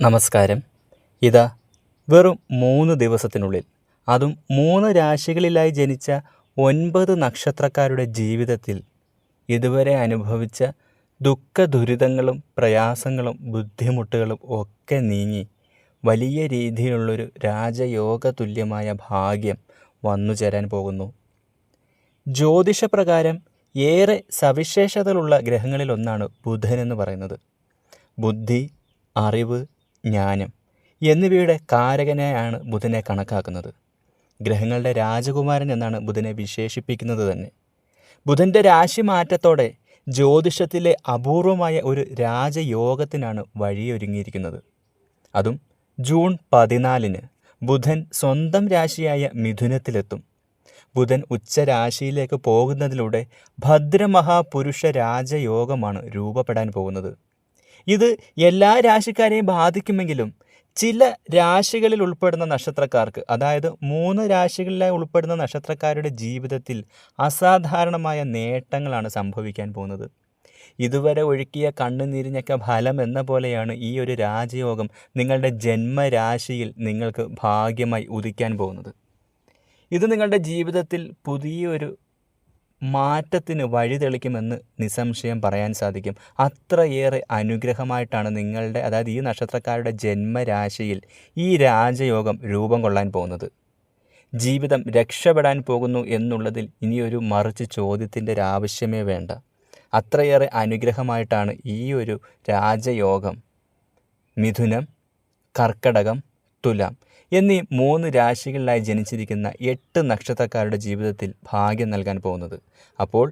നമസ്കാരം. ഇതാ വെറും 3 ദിവസത്തിനുള്ളിൽ, അതും 3 രാശികളിലായി ജനിച്ച 9 നക്ഷത്രക്കാരുടെ ജീവിതത്തിൽ ഇതുവരെ അനുഭവിച്ച ദുഃഖദുരിതങ്ങളും പ്രയാസങ്ങളും ബുദ്ധിമുട്ടുകളും ഒക്കെ നീങ്ങി വലിയ രീതിയിലുള്ളൊരു രാജയോഗ തുല്യമായ ഭാഗ്യം വന്നു ചേരാൻ പോകുന്നു. ജ്യോതിഷപ്രകാരം ഏറെ സവിശേഷതകളുള്ള ഗ്രഹങ്ങളിലൊന്നാണ് ബുധൻ എന്ന് പറയുന്നത്. ബുദ്ധി, അറിവ്, ജ്ഞാനം എന്നിവയുടെ കാരകനായാണ് ബുധനെ കണക്കാക്കുന്നത്. ഗ്രഹങ്ങളുടെ രാജകുമാരൻ എന്നാണ് ബുധനെ വിശേഷിപ്പിക്കുന്നത് തന്നെ. ബുധൻ്റെ രാശി മാറ്റത്തോടെ ജ്യോതിഷത്തിലെ അപൂർവമായ ഒരു രാജയോഗത്തിനാണ് വഴിയൊരുങ്ങിയിരിക്കുന്നത്. അതും ജൂൺ 14 ബുധൻ സ്വന്തം രാശിയായ മിഥുനത്തിലെത്തും. ബുധൻ ഉച്ചരാശിയിലേക്ക് പോകുന്നതിലൂടെ ഭദ്രമഹാപുരുഷ രാജയോഗമാണ് രൂപപ്പെടാൻ പോകുന്നത്. ഇത് എല്ലാ രാശിക്കാരെയും ബാധിക്കുമെങ്കിലും ചില രാശികളിൽ ഉൾപ്പെടുന്ന നക്ഷത്രക്കാർക്ക്, അതായത് 3 രാശികളിലായി ഉൾപ്പെടുന്ന നക്ഷത്രക്കാരുടെ ജീവിതത്തിൽ അസാധാരണമായ നേട്ടങ്ങളാണ് സംഭവിക്കാൻ പോകുന്നത്. ഇതുവരെ ഒഴുക്കിയ കണ്ണുനീരിനൊക്കെ ഫലം എന്ന പോലെയാണ് ഈ ഒരു രാജയോഗം നിങ്ങളുടെ ജന്മരാശിയിൽ നിങ്ങൾക്ക് ഭാഗ്യമായി ഉദിക്കാൻ പോകുന്നത്. ഇത് നിങ്ങളുടെ ജീവിതത്തിൽ പുതിയൊരു മാറ്റത്തിന് വഴിതെളിക്കുമെന്ന് നിസ്സംശയം പറയാൻ സാധിക്കും. അത്രയേറെ അനുഗ്രഹമായിട്ടാണ് നിങ്ങളുടെ, അതായത് ഈ നക്ഷത്രക്കാരുടെ ജന്മരാശിയിൽ ഈ രാജയോഗം രൂപം കൊള്ളാൻ പോകുന്നത്. ജീവിതം രക്ഷപ്പെടാൻ പോകുന്നു എന്നുള്ളതിൽ ഇനിയൊരു മറിച്ച് ചോദ്യത്തിൻ്റെ ഒരു ആവശ്യമേ വേണ്ട. അത്രയേറെ അനുഗ്രഹമായിട്ടാണ് ഈ ഒരു രാജയോഗം മിഥുനം, കർക്കടകം, തുലാം എന്നീ 3 രാശികളിലായി ജനിച്ചിരിക്കുന്ന 8 നക്ഷത്രക്കാരുടെ ജീവിതത്തിൽ ഭാഗ്യം നൽകാൻ പോകുന്നത്. അപ്പോൾ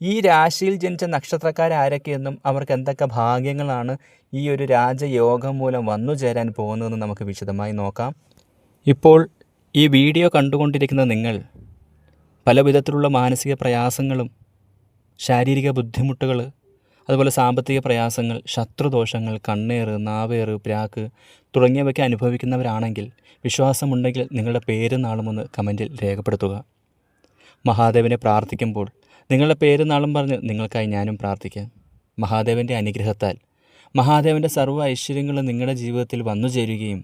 ഈ രാശിയിൽ ജനിച്ച നക്ഷത്രക്കാരാരൊക്കെയെന്നും അവർക്ക് എന്തൊക്കെ ഭാഗ്യങ്ങളാണ് ഈ ഒരു രാജയോഗം മൂലം വന്നു ചേരാൻ പോകുന്നതെന്ന് നമുക്ക് വിശദമായി നോക്കാം. ഇപ്പോൾ ഈ വീഡിയോ കണ്ടുകൊണ്ടിരിക്കുന്ന നിങ്ങൾ പല വിധത്തിലുള്ള മാനസിക പ്രയാസങ്ങളും ശാരീരിക ബുദ്ധിമുട്ടുകൾ, അതുപോലെ സാമ്പത്തിക പ്രയാസങ്ങൾ, ശത്രുദോഷങ്ങൾ, കണ്ണേറ്, നാവേറ്, പ്രാക്ക് തുടങ്ങിയവയ്ക്ക് അനുഭവിക്കുന്നവരാണെങ്കിൽ വിശ്വാസമുണ്ടെങ്കിൽ നിങ്ങളുടെ പേര് നാളും ഒന്ന് കമൻറ്റിൽ രേഖപ്പെടുത്തുക. മഹാദേവനെ പ്രാർത്ഥിക്കുമ്പോൾ നിങ്ങളുടെ പേര് നാളും പറഞ്ഞ് നിങ്ങൾക്കായി ഞാനും പ്രാർത്ഥിക്കാം. മഹാദേവൻ്റെ അനുഗ്രഹത്താൽ മഹാദേവൻ്റെ സർവ്വ ഐശ്വര്യങ്ങളും നിങ്ങളുടെ ജീവിതത്തിൽ വന്നു ചേരുകയും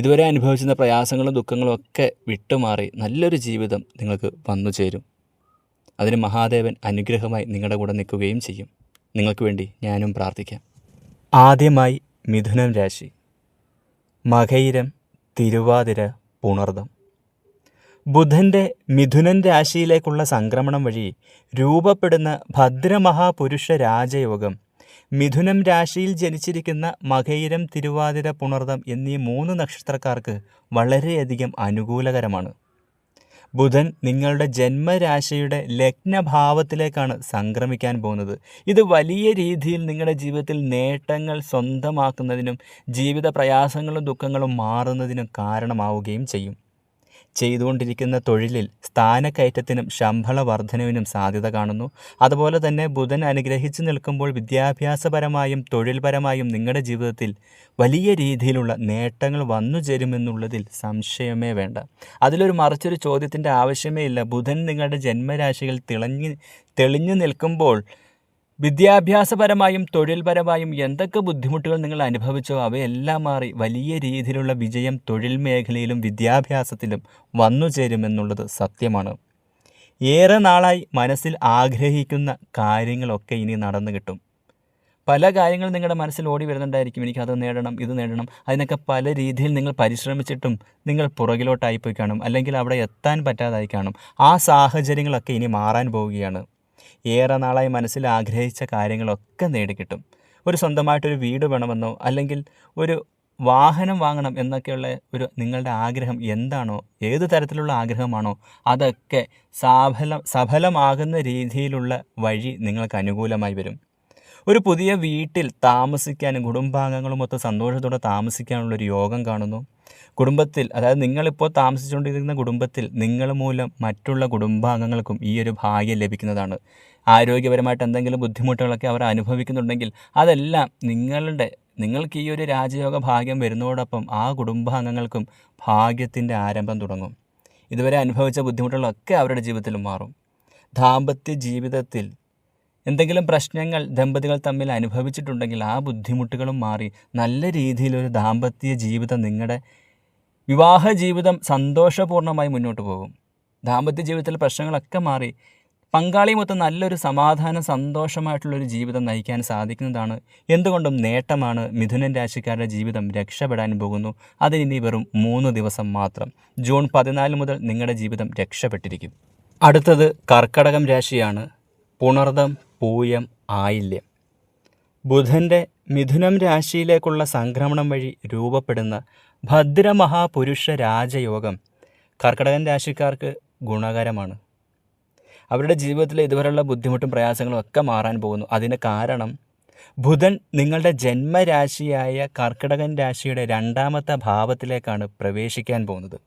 ഇതുവരെ അനുഭവിച്ചിരുന്ന പ്രയാസങ്ങളും ദുഃഖങ്ങളും ഒക്കെ വിട്ടുമാറി നല്ലൊരു ജീവിതം നിങ്ങൾക്ക് വന്നു ചേരും. അതിന് മഹാദേവൻ അനുഗ്രഹമായി നിങ്ങളുടെ കൂടെ നിൽക്കുകയും ചെയ്യും. നിങ്ങൾക്ക് വേണ്ടി ഞാനും പ്രാർത്ഥിക്കാം. ആദ്യമായി മിഥുനം രാശി. മകയിരം, തിരുവാതിര, പുണർദം. ബുധൻ്റെ മിഥുനൻ രാശിയിലേക്കുള്ള സംക്രമണം വഴി രൂപപ്പെടുന്ന ഭദ്രമഹാപുരുഷ രാജയോഗം മിഥുനം രാശിയിൽ ജനിച്ചിരിക്കുന്ന മകയിരം, തിരുവാതിര, പുണർദം എന്നീ 3 നക്ഷത്രക്കാർക്ക് വളരെയധികം അനുകൂലകരമാണ്. ബുധൻ നിങ്ങളുടെ ജന്മരാശിയുടെ ലഗ്നഭാവത്തിലേക്കാണ് സംക്രമിക്കാൻ പോകുന്നത്. ഇത് വലിയ രീതിയിൽ നിങ്ങളുടെ ജീവിതത്തിൽ നേട്ടങ്ങൾ സ്വന്തമാക്കുന്നതിനും ജീവിത പ്രയാസങ്ങളും ദുഃഖങ്ങളും മാറുന്നതിനും കാരണമാവുകയും ചെയ്യും. ചെയ്തുകൊണ്ടിരിക്കുന്ന തൊഴിലിൽ സ്ഥാനക്കയറ്റത്തിനും ശമ്പള വർധനവിനും സാധ്യത കാണുന്നു. അതുപോലെ തന്നെ ബുധൻ അനുഗ്രഹിച്ചു നിൽക്കുമ്പോൾ വിദ്യാഭ്യാസപരമായും തൊഴിൽപരമായും നിങ്ങളുടെ ജീവിതത്തിൽ വലിയ രീതിയിലുള്ള നേട്ടങ്ങൾ വന്നു ചേരുമെന്നുള്ളതിൽ സംശയമേ വേണ്ട. അതിലൊരു മറിച്ചൊരു ചോദ്യത്തിൻ്റെ ആവശ്യമേ ഇല്ല. ബുധൻ നിങ്ങളുടെ ജന്മരാശികൾ തെളിഞ്ഞു നിൽക്കുമ്പോൾ വിദ്യാഭ്യാസപരമായും തൊഴിൽപരമായും എന്തൊക്കെ ബുദ്ധിമുട്ടുകൾ നിങ്ങൾ അനുഭവിച്ചോ അവയെല്ലാം മാറി വലിയ രീതിയിലുള്ള വിജയം തൊഴിൽ മേഖലയിലും വിദ്യാഭ്യാസത്തിലും വന്നു ചേരുമെന്നുള്ളത് സത്യമാണ്. ഏറെ നാളായി മനസ്സിൽ ആഗ്രഹിക്കുന്ന കാര്യങ്ങളൊക്കെ ഇനി നടന്നു കിട്ടും. പല കാര്യങ്ങളും നിങ്ങളുടെ മനസ്സിൽ ഓടി വരുന്നുണ്ടായിരിക്കും. എനിക്കത് നേടണം, ഇത് നേടണം. അതിനൊക്കെ പല രീതിയിൽ നിങ്ങൾ പരിശ്രമിച്ചിട്ടും നിങ്ങൾ പുറകിലോട്ടായിപ്പോയി കാണും, അല്ലെങ്കിൽ അവിടെ എത്താൻ പറ്റാതായി കാണും. ആ സാഹചര്യങ്ങളൊക്കെ ഇനി മാറാൻ പോവുകയാണ്. ഏറെ നാളായി മനസ്സിൽ ആഗ്രഹിച്ച കാര്യങ്ങളൊക്കെ നേടിക്കിട്ടും. ഒരു സ്വന്തമായിട്ടൊരു വീട് വേണമെന്നോ അല്ലെങ്കിൽ ഒരു വാഹനം വാങ്ങണം എന്നൊക്കെയുള്ള ഒരു നിങ്ങളുടെ ആഗ്രഹം എന്താണോ, ഏത് തരത്തിലുള്ള ആഗ്രഹമാണോ അതൊക്കെ സഫലമാകുന്ന രീതിയിലുള്ള വഴി നിങ്ങൾക്ക് അനുകൂലമായി വരും. ഒരു പുതിയ വീട്ടിൽ താമസിക്കാനും കുടുംബാംഗങ്ങളുമൊത്ത് സന്തോഷത്തോടെ താമസിക്കാനുള്ളൊരു യോഗം കാണുന്നു. കുടുംബത്തിൽ, അതായത് നിങ്ങളിപ്പോൾ താമസിച്ചുകൊണ്ടിരിക്കുന്ന കുടുംബത്തിൽ നിങ്ങൾ മൂലം മറ്റുള്ള കുടുംബാംഗങ്ങൾക്കും ഈ ഒരു ഭാഗ്യം ലഭിക്കുന്നതാണ്. ആരോഗ്യപരമായിട്ട് എന്തെങ്കിലും ബുദ്ധിമുട്ടുകളൊക്കെ അവർ അനുഭവിക്കുന്നുണ്ടെങ്കിൽ അതെല്ലാം നിങ്ങൾക്ക് ഈ ഒരു രാജയോഗ ഭാഗ്യം വരുന്നതോടൊപ്പം ആ കുടുംബാംഗങ്ങൾക്കും ഭാഗ്യത്തിൻ്റെ ആരംഭം തുടങ്ങും. ഇതുവരെ അനുഭവിച്ച ബുദ്ധിമുട്ടുകളൊക്കെ അവരുടെ ജീവിതത്തിൽ മാറും. ദാമ്പത്യ ജീവിതത്തിൽ എന്തെങ്കിലും പ്രശ്നങ്ങൾ ദമ്പതികൾ തമ്മിൽ അനുഭവിച്ചിട്ടുണ്ടെങ്കിൽ ആ ബുദ്ധിമുട്ടുകളും മാറി നല്ല രീതിയിലൊരു ദാമ്പത്യ ജീവിതം, നിങ്ങളുടെ വിവാഹ ജീവിതം സന്തോഷപൂർണ്ണമായി മുന്നോട്ട് പോകും. ദാമ്പത്യ ജീവിതത്തിലെ പ്രശ്നങ്ങളൊക്കെ മാറി പങ്കാളിയുമൊത്ത് നല്ലൊരു സമാധാനം, സന്തോഷമായിട്ടുള്ളൊരു ജീവിതം നയിക്കാൻ സാധിക്കുന്നതാണ്. എന്തുകൊണ്ടും നേട്ടമാണ്. മിഥുനൻ രാശിക്കാരുടെ ജീവിതം രക്ഷപ്പെടാൻ പോകുന്നു. അതിനി വെറും 3 ദിവസം മാത്രം. ജൂൺ 14 മുതൽ നിങ്ങളുടെ ജീവിതം രക്ഷപ്പെട്ടിരിക്കും. അടുത്തത് കർക്കടകം രാശിയാണ്. പുണർദം, പൂയം, ആയില്യം. ബുധൻ്റെ മിഥുനം രാശിയിലേക്കുള്ള സംക്രമണം വഴി രൂപപ്പെടുന്ന ഭദ്രമഹാപുരുഷ രാജയോഗം കർക്കടകൻ രാശിക്കാർക്ക് ഗുണകരമാണ്. അവരുടെ ജീവിതത്തിലെ ഇതുവരെയുള്ള ബുദ്ധിമുട്ടും പ്രയാസങ്ങളും ഒക്കെ മാറാൻ പോകുന്നു. അതിന് കാരണം ബുധൻ നിങ്ങളുടെ ജന്മരാശിയായ കർക്കിടകൻ രാശിയുടെ 2ാമത്തെ ഭാവത്തിലേക്കാണ് പ്രവേശിക്കാൻ പോകുന്നത്.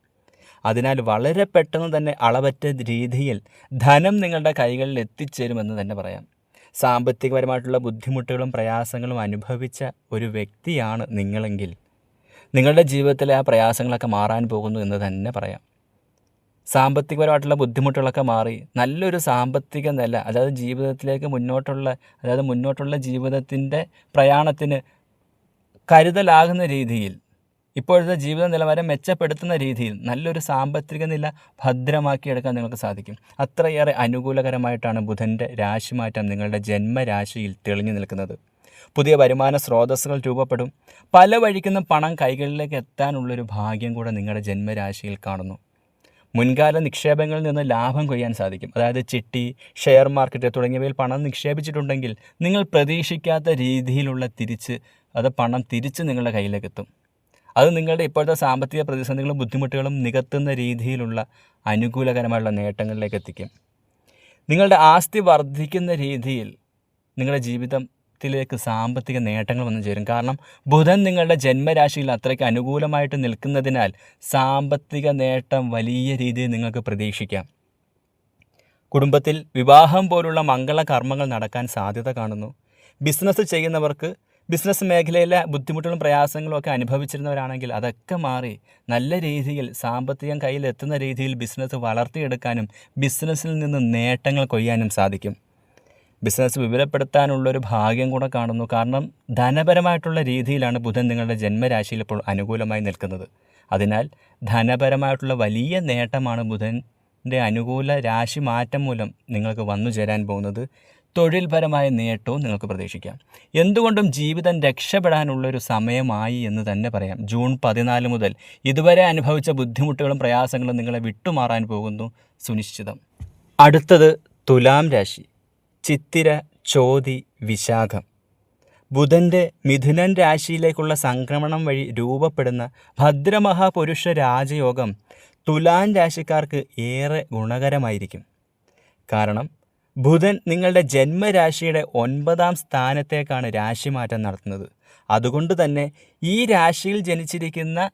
അതിനാൽ വളരെ പെട്ടെന്ന് തന്നെ അളവറ്റ രീതിയിൽ ധനം നിങ്ങളുടെ കൈകളിൽ എത്തിച്ചേരുമെന്ന് തന്നെ പറയാം. സാമ്പത്തികപരമായിട്ടുള്ള ബുദ്ധിമുട്ടുകളും പ്രയാസങ്ങളും അനുഭവിച്ച ഒരു വ്യക്തിയാണ് നിങ്ങളെങ്കിൽ നിങ്ങളുടെ ജീവിതത്തിലെ ആ പ്രയാസങ്ങളൊക്കെ മാറാൻ പോകുന്നു എന്ന് തന്നെ പറയാം. സാമ്പത്തികപരമായിട്ടുള്ള ബുദ്ധിമുട്ടുകളൊക്കെ മാറി നല്ലൊരു സാമ്പത്തിക നില, അതായത് ജീവിതത്തിലേക്ക് മുന്നോട്ടുള്ള ജീവിതത്തിൻ്റെ പ്രയാണത്തിന് കരുതലാകുന്ന രീതിയിൽ, ഇപ്പോഴത്തെ ജീവിത നിലവാരം മെച്ചപ്പെടുത്തുന്ന രീതിയിൽ നല്ലൊരു സാമ്പത്തിക നില ഭദ്രമാക്കിയെടുക്കാൻ നിങ്ങൾക്ക് സാധിക്കും. അത്രയേറെ അനുകൂലകരമായിട്ടാണ് ബുധൻ്റെ രാശിമാറ്റം നിങ്ങളുടെ ജന്മരാശിയിൽ തെളിഞ്ഞു നിൽക്കുന്നത്. പുതിയ വരുമാന സ്രോതസ്സുകൾ രൂപപ്പെടും. പല വഴിക്കുന്ന പണം കൈകളിലേക്ക് എത്താനുള്ളൊരു ഭാഗ്യം കൂടെ നിങ്ങളുടെ ജന്മരാശിയിൽ കാണുന്നു. മുൻകാല നിക്ഷേപങ്ങളിൽ നിന്ന് ലാഭം കൊയ്യാൻ സാധിക്കും. അതായത് ചിട്ടി, ഷെയർ മാർക്കറ്റ് തുടങ്ങിയവയിൽ പണം നിക്ഷേപിച്ചിട്ടുണ്ടെങ്കിൽ നിങ്ങൾ പ്രതീക്ഷിക്കാത്ത രീതിയിലുള്ള പണം തിരിച്ച് നിങ്ങളുടെ കയ്യിലേക്ക് എത്തും. അത് നിങ്ങളുടെ ഇപ്പോഴത്തെ സാമ്പത്തിക പ്രതിസന്ധികളും ബുദ്ധിമുട്ടുകളും നികത്തുന്ന രീതിയിലുള്ള അനുകൂലകരമായുള്ള നേട്ടങ്ങളിലേക്ക് എത്തിക്കും. നിങ്ങളുടെ ആസ്തി വർദ്ധിക്കുന്ന രീതിയിൽ നിങ്ങളുടെ ജീവിതത്തിലേക്ക് സാമ്പത്തിക നേട്ടങ്ങൾ വന്നു ചേരും. കാരണം ബുധൻ നിങ്ങളുടെ ജന്മരാശിയിൽ അത്രയ്ക്ക് അനുകൂലമായിട്ട് നിൽക്കുന്നതിനാൽ സാമ്പത്തിക നേട്ടം വലിയ രീതിയിൽ നിങ്ങൾക്ക് പ്രതീക്ഷിക്കാം. കുടുംബത്തിൽ വിവാഹം പോലുള്ള മംഗളകർമ്മങ്ങൾ നടക്കാൻ സാധ്യത കാണുന്നു. ബിസിനസ് ചെയ്യുന്നവർക്ക് ബിസിനസ് മേഖലയിലെ ബുദ്ധിമുട്ടുകളും പ്രയാസങ്ങളും ഒക്കെ അനുഭവിച്ചിരുന്നവരാണെങ്കിൽ അതൊക്കെ മാറി നല്ല രീതിയിൽ സാമ്പത്തികം കയ്യിലെത്തുന്ന രീതിയിൽ ബിസിനസ് വളർത്തിയെടുക്കാനും ബിസിനസ്സിൽ നിന്ന് നേട്ടങ്ങൾ കൊയ്യാനും സാധിക്കും. ബിസിനസ് വിപുലപ്പെടുത്താനുള്ളൊരു ഭാഗ്യം കൂടെ കാണുന്നു. കാരണം ധനപരമായിട്ടുള്ള രീതിയിലാണ് ബുധൻ നിങ്ങളുടെ ജന്മരാശിയിൽ ഇപ്പോൾ അനുകൂലമായി നിൽക്കുന്നത്. അതിനാൽ ധനപരമായിട്ടുള്ള വലിയ നേട്ടമാണ് ബുധൻ്റെ അനുകൂല രാശി മാറ്റം മൂലം നിങ്ങൾക്ക് വന്നു ചേരാൻ പോകുന്നത്. തൊഴിൽപരമായ നേട്ടവും നിങ്ങൾക്ക് പ്രതീക്ഷിക്കാം. എന്തുകൊണ്ടും ജീവിതം രക്ഷപ്പെടാനുള്ളൊരു സമയമായി എന്ന് തന്നെ പറയാം. ജൂൺ 14 മുതൽ ഇതുവരെ അനുഭവിച്ച ബുദ്ധിമുട്ടുകളും പ്രയാസങ്ങളും നിങ്ങളെ വിട്ടുമാറാൻ പോകുന്നു സുനിശ്ചിതം. അടുത്തത് തുലാം രാശി. ചിത്തിര, ചോതി, വിശാഖം. ബുധൻ്റെ മിഥുനൻ രാശിയിലേക്കുള്ള സംക്രമണം വഴി രൂപപ്പെടുന്ന ഭദ്രമഹാപുരുഷ രാജയോഗം തുലാം രാശിക്കാർക്ക് ഏറെ ഗുണകരമായിരിക്കും. കാരണം ബുധൻ നിങ്ങളുടെ ജന്മരാശിയുടെ 9ാം സ്ഥാനത്തേക്കാണ് രാശിമാറ്റം നടത്തുന്നത്. അതുകൊണ്ട് തന്നെ ഈ രാശിയിൽ ജനിച്ചിരിക്കുന്ന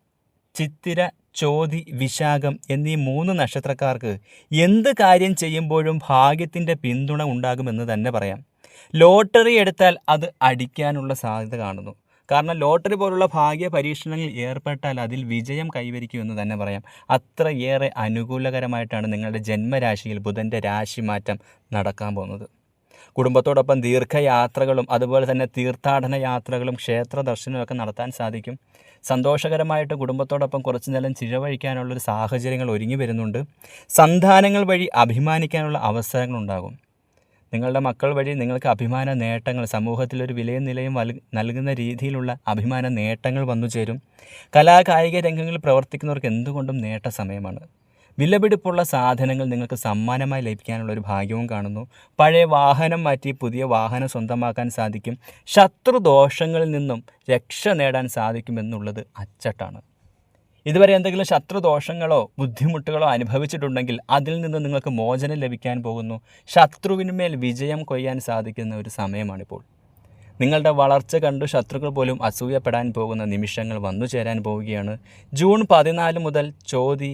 ചിത്തിര, ചോതി, വിശാഖം എന്നീ 3 നക്ഷത്രക്കാർക്ക് എന്ത് കാര്യം ചെയ്യുമ്പോഴും ഭാഗ്യത്തിൻ്റെ പിന്തുണ ഉണ്ടാകുമെന്ന് തന്നെ പറയാം. ലോട്ടറി എടുത്താൽ അത് അടിക്കാനുള്ള സാധ്യത കാണുന്നു. കാരണം ലോട്ടറി പോലുള്ള ഭാഗ്യ പരീക്ഷണങ്ങളിൽ ഏർപ്പെട്ടാൽ അതിൽ വിജയം കൈവരിക്കുമെന്ന് തന്നെ പറയാം. അത്രയേറെ അനുകൂലകരമായിട്ടാണ് നിങ്ങളുടെ ജന്മരാശിയിൽ ബുധൻ്റെ രാശിമാറ്റം നടക്കാൻ പോകുന്നത്. കുടുംബത്തോടൊപ്പം ദീർഘയാത്രകളും അതുപോലെ തന്നെ തീർത്ഥാടന യാത്രകളും ക്ഷേത്ര ദർശനമൊക്കെ നടത്താൻ സാധിക്കും. സന്തോഷകരമായിട്ട് കുടുംബത്തോടൊപ്പം കുറച്ചു നേരം ചിലവഴിക്കാനുള്ളൊരു സാഹചര്യങ്ങൾ ഒരുങ്ങി വരുന്നുണ്ട്. സന്താനങ്ങൾ വഴി അഭിമാനിക്കാനുള്ള അവസരങ്ങളുണ്ടാകും. നിങ്ങളുടെ മക്കൾ വഴി നിങ്ങൾക്ക് അഭിമാന നേട്ടങ്ങൾ, സമൂഹത്തിലൊരു വിലയും നിലയും നൽകുന്ന രീതിയിലുള്ള അഭിമാന നേട്ടങ്ങൾ വന്നു ചേരും. കലാകായിക രംഗങ്ങളിൽ പ്രവർത്തിക്കുന്നവർക്ക് എന്തുകൊണ്ടും നേട്ട സമയമാണ്. വിലപിടിപ്പുള്ള സാധനങ്ങൾ നിങ്ങൾക്ക് സമ്മാനമായി ലഭിക്കാനുള്ള ഒരു ഭാഗ്യവും കാണുന്നു. പഴയ വാഹനം മാറ്റി പുതിയ വാഹനം സ്വന്തമാക്കാൻ സാധിക്കും. ശത്രുദോഷങ്ങളിൽ നിന്നും രക്ഷ നേടാൻ സാധിക്കുമെന്നുള്ളത് അച്ചട്ടാണ്. ഇതുവരെ എന്തെങ്കിലും ശത്രുദോഷങ്ങളോ ബുദ്ധിമുട്ടുകളോ അനുഭവിച്ചിട്ടുണ്ടെങ്കിൽ അതിൽ നിന്ന് നിങ്ങൾക്ക് മോചനം ലഭിക്കാൻ പോകുന്നു. ശത്രുവിന്മേൽ വിജയം കൊയ്യാൻ സാധിക്കുന്ന ഒരു സമയമാണിപ്പോൾ. നിങ്ങളുടെ വളർച്ച കണ്ടു ശത്രുക്കൾ പോലും അസൂയപ്പെടാൻ പോകുന്ന നിമിഷങ്ങൾ വന്നു ചേരാൻ പോവുകയാണ്. ജൂൺ 14 മുതൽ ചോതി,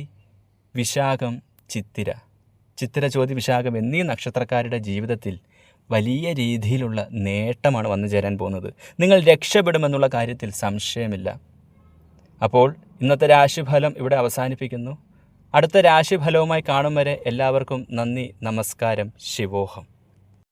വിശാഖം, ചിത്തിര, ചോതി, വിശാഖം എന്നീ നക്ഷത്രക്കാരുടെ ജീവിതത്തിൽ വലിയ രീതിയിലുള്ള നേട്ടമാണ് വന്നു ചേരാൻ പോകുന്നത്. നിങ്ങൾ രക്ഷപ്പെടുമെന്നുള്ള കാര്യത്തിൽ സംശയമില്ല. അപ്പോൾ ഇന്നത്തെ രാശിഫലം ഇവിടെ അവസാനിപ്പിക്കുന്നു. അടുത്ത രാശിഫലവുമായി കാണും വരെ എല്ലാവർക്കും നന്ദി, നമസ്കാരം, ശിവോഹം.